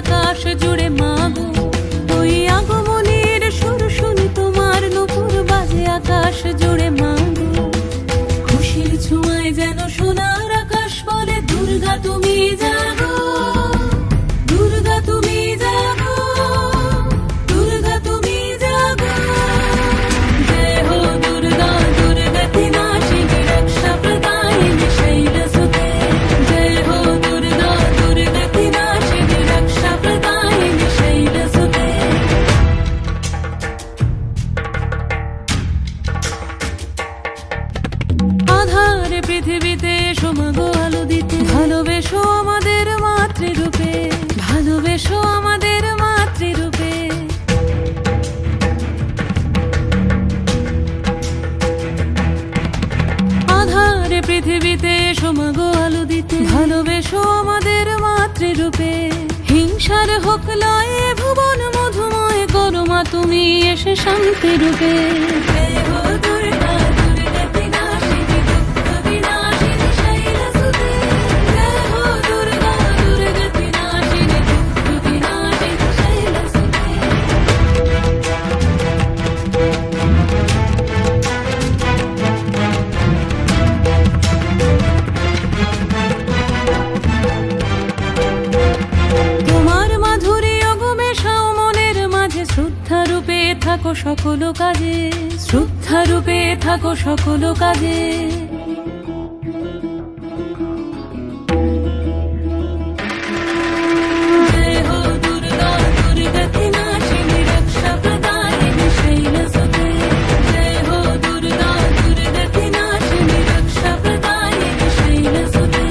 আকাশ জুড়ে মাগো, ওই আগমনের সুর শুনি তোমার নূপুর বাজে আকাশ জুড়ে মাগো। খুশির ছোঁয়ায় যেন সোনার আকাশ বলে দুর্গা তুমি জাগো, দুর্গা তুমি জাগো, দুর্গা তুমি জাগো। জয় হো দুর্গা, দুর্গতি নাশিনী রক্ষা প্রদায়িনী শৈলসুতে। জয় হো দুর্গা, দুর্গতি নাশিনী রক্ষা প্রদায়িনী শৈলসুতে। আধারে পৃথিবীতে এসো মাগো আলো দিতে, ভালোবেসো আমাদের মাতৃরূপে, ভালোবেসো আমাদের মাতৃরূপে। আধারে পৃথিবীতে এসো মাগো আলো দিতে, ভালোবেসো আমাদের মাতৃরূপে। হিংসার হোক লয়ে ভুবন মধুময় করো মা তুমি এসে শান্তি রূপে। জয় হো দুর্গা, দুর্গতি নাশিনী দুঃখ বিনাশিনী শৈলসুতে। জয় হো দুর্গা, দুর্গতি নাশিনী দুঃখ বিনাশিনী শৈলসুতে। তোমার মাধুরী অগমেশাও মনের মাঝে, শ্রদ্ধা রূপে থাকো সকল কাজে, শ্রদ্ধা রূপে থাকো সকল কাজে। জয় হো দুর্গা, দুর্গতি নাশিনী রক্ষা প্রদায়িনী শৈলসুতে। জয় হো দুর্গা, দুর্গতি নাশিনী রক্ষা প্রদায়িনী শৈলসুতে।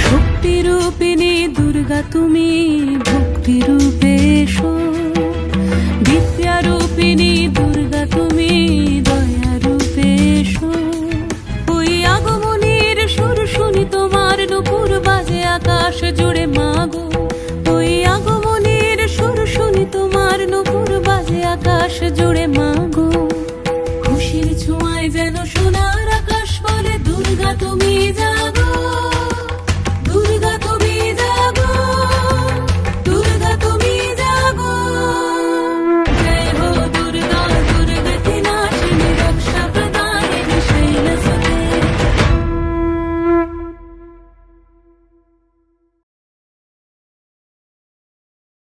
শক্তি রূপিণী দুর্গা তুমি